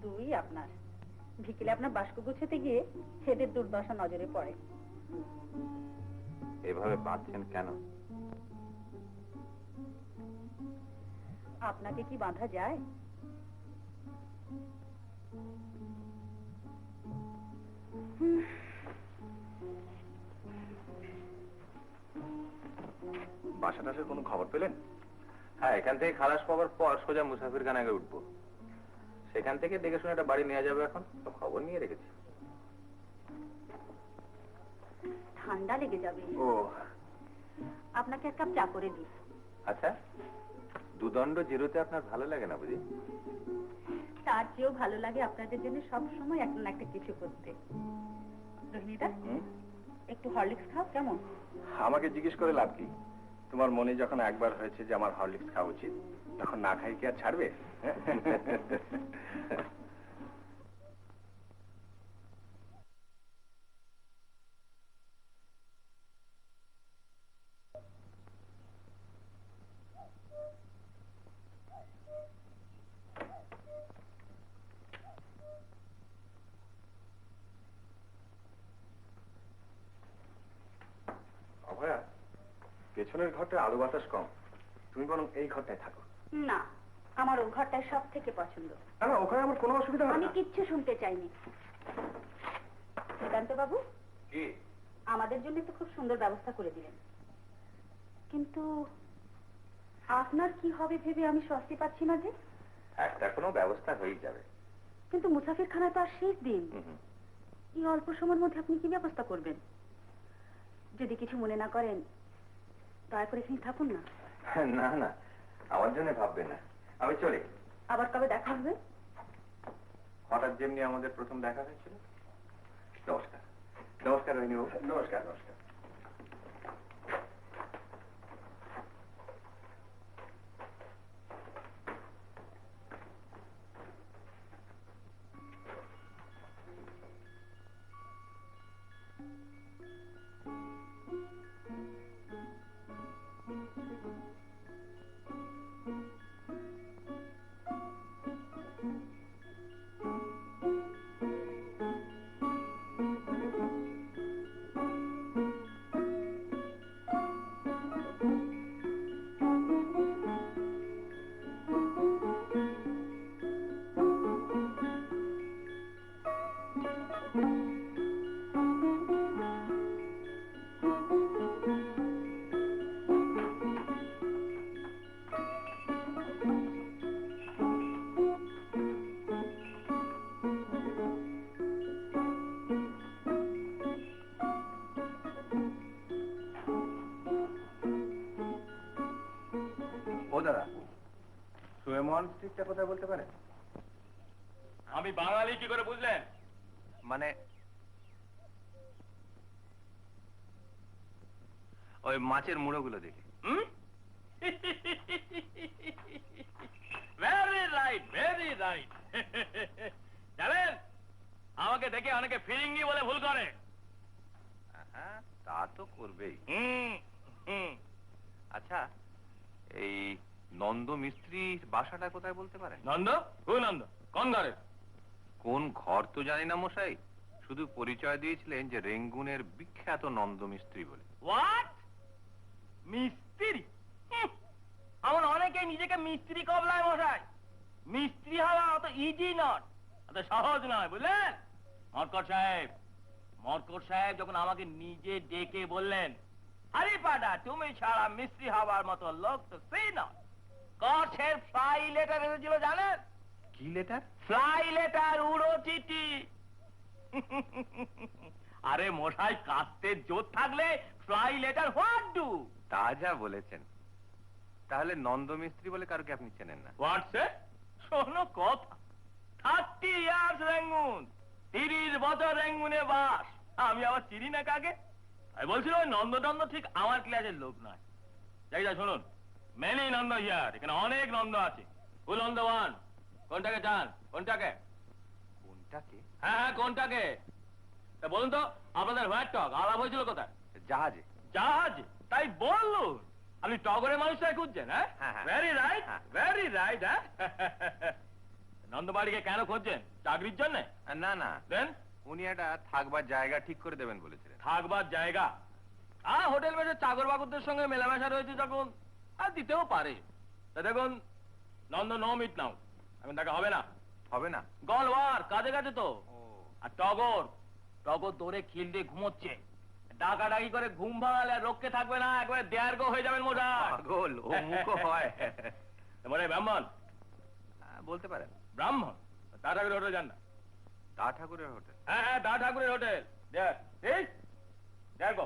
দুই আপনার। বিকেলে আপনার বাস্ক গুছাতে গিয়ে এদের দুর্দশা নজরে পড়ে। এভাবে বাঁধছেন কেন? আপনাকে কি বাঁধা যায়? বাসা টাসার কোনো খবর পেলেন? হ্যাঁ, এখান থেকে খালাস পাওয়ার পর সোজা মুসাফিরখানায় উঠবো। সেখান থেকে দেখে শুনে একটা বাড়ি নেওয়া যাবে। এখন তো খবর নিয়ে রেখেছি। ঠান্ডা লেগে যাবে। ও, আপনাকে এক কাপ চা করে দিই। আচ্ছা, দুদণ্ড জিরোতে আপনার ভালো লাগে না বুঝি? তার চেয়েও ভালো লাগে আপনাদের জন্য সবসময় একটা না একটা কিছু করতে। রোহিণীদা, একটু হরলিক্স খাও কেমন? আমাকে জিজ্ঞেস করে লাভ কি? তোমার মনে যখন একবার হয়েছে যে আমার হরলিক্স খাওয়া উচিত, তখন না খাই কি আর ছাড়বে? অভয়া, পেছনের ঘরটা আলো বাতাস কম, তুমি বরং এই ঘরটায় থাকো। না, আমার ও ঘরটাই সব থেকে পছন্দ। না, ওখানে আমার কোনো অসুবিধা হবে আমি না। কিচ্ছু শুনতে চাইনি। বেদান্ত বাবু, কি? আমাদের জন্য তো খুব সুন্দর ব্যবস্থা করে দিলেন, কিন্তু আপনার কি হবে ভেবে আমি স্বস্তি পাচ্ছি না যে। একটা কোনো ব্যবস্থা হয়ে যাবে। কিন্তু মুসাফিরখানায় তো আর শেষ দিন। এই অল্প সময়ের মধ্যে আপনি কি ব্যবস্থা করবেন? যদি কিছু মনে না করেন, দয়া করে এখানে থাকুন না। না না, আমার জন্য ভাববেন না, আমি চলি। আবার কবে দেখা হবে? হঠাৎ যেমনি আমাদের প্রথম দেখা হয়েছিল। নমস্কার। নমস্কার রোহিণী বাবু। নমস্কার। নমস্কার। ও দাদা, সুয়েমোহন স্ট্রিটটা কোথায় বলতে পারেন? আমি বাঙালি কি করে বুঝলেন? মানে ওই মাছের মুড়োগুলো দেখে। Very right, very right. জানেন, আমাকে দেখে অনেকে ফিরিঙ্গি বলে ভুল করে। হ্যাঁ, তা তো করবেই। আচ্ছা, এই নন্দ মিস্ত্রির বাসাটা কোথায় বলতে পারেন? নন্দ? ও নন্দ কোন ঘরে? কোন ঘর তো জানি না মশাই, শুধু পরিচয় দিয়েছিলেন যে রেঙ্গুনের বিখ্যাত নন্দ মিস্ত্রি বলে। হোয়াট? মিস্ত্রি? আমার অনেকে নিজেকে মিস্ত্রি কবলায় মশাই। মিস্ত্রি হওয়া অত ইজি নট, অত সহজ নয়, বুঝলেন? মরকট সাহেব যখন আমাকে নিজে ডেকে বললেন, আরে পাডা, তুমি ছাড়া মিস্ত্রি হওয়ার মতো লোক তো সেই নয়। কচ্ছের ফ্লাই লেটার এসেছিল জানেন? কি লেটার? ফ্লাই লেটার, উড়ো চিঠি। আরে মশাই, কাস্তে জোর থাকলে ফ্লাই লেটার হোয়াট ডু? তা যা বলেছেন। তাহলে নন্দ মিস্ত্রি বলে কারোকে আপনি চেনেন না? হোয়াটসে? শোনো কথা, 30 ইয়ার্স রেঙ্গুন, 30 বছর রেঙ্গুনে বাস। আমি আবার চিনি না কাকে? আমি বলছিল ওই নন্দ ঠিক আমার ক্লাসের লোক নয়। যাই যা শুনুন, মেনি নন্দ হিয়ার, এখানে অনেক নন্দ আছে। ও নন্দ ওয়ান, কোনটাকে চান? কোনটাকে? কোনটাকে? হ্যাঁ, কোনটাকে? তা বলুন তো, আপনাদের হোয়াট টক আলাপ হয়েছিল কোথায়? জাহাজে। জাহাজে? তাই বললুন। আপনি টগরের মানুষটাই খুঁজছেন? হ্যাঁ, হ্যাঁ, হ্যাঁ। ভেরি রাইট, হ্যাঁ। Very right. হ্যাঁ, নন্দবাড়িকে কেন খুঁজছেন? চাকরির জন্য? না না, দেন উনি একটা থাকবার জায়গা ঠিক করে দেবেন বলেছিলেন। থাকবার জায়গা? হোটেল বেশে চাকর বাকরদের সঙ্গে মেলামেশা রয়েছে যখন আর দিতেও পারে। তা দেখুন, নন্দ নো মিট নাও, এখন দেখা হবে না। হবে না? গলওয়ার কাজে গেছে তো। ও, আর টগর টগর দৌড়ে খিল দিয়ে ঘুমোচ্ছে। ডাকাডাকি করে ঘুম ভাঙালে আর রক্ষে থাকবে না, একবারে দেয়ার্গ হয়ে যাবেন মোটা। পাগল, ও মুখো হয়। মানে ব্রাহ্মণ? বলতে পারেন। ব্রাহ্মণ? তা ঠাকুরের হোটেল যান না? তা ঠাকুরের হোটেল? হ্যাঁ, দা ঠাকুরের হোটেল। দেখো,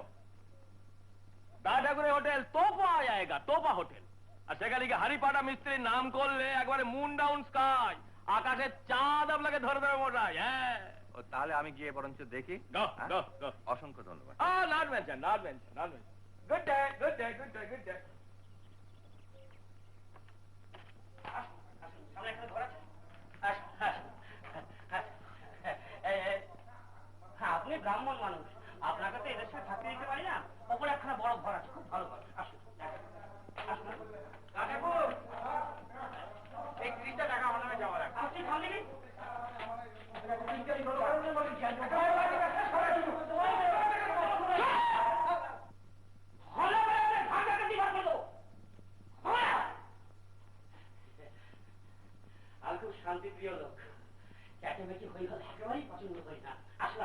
দা ঠাকুরের হোটেল তোপা জায়গা, তোপা হোটেল। আর সেখানে গিয়ে হারিপাটা মিস্ত্রির নাম করলে একবারে মুন ডাউন স্কাই, আকাশের চাঁদ আপনাকে ধরে দেবে মোটাই। হ্যাঁ, ও, তাহলে আমি গিয়ে বরঞ্চ দেখি। Go, হ্যাঁ? go, go. অসংখ্য ধন্যবাদ। not mention, not mention, not mention. Good day, good day, good day, good day. আপনি ব্রাহ্মণ মানুষ, আপনাকে তো এদের সাথে থাকতে দিতে পারি না। ওপরে একখানা বড় ঘর আছে, খুব ভালো ঘর। আসুন, আসুন। এই 30টা টাকা আমার নামে জমা রাখ। আপনি খালি আমি খুব শান্তিপ্রিয় লোক, ক্যাটেমেটি হয়ে গেলে একেবারেই পছন্দ করি না। আসুন,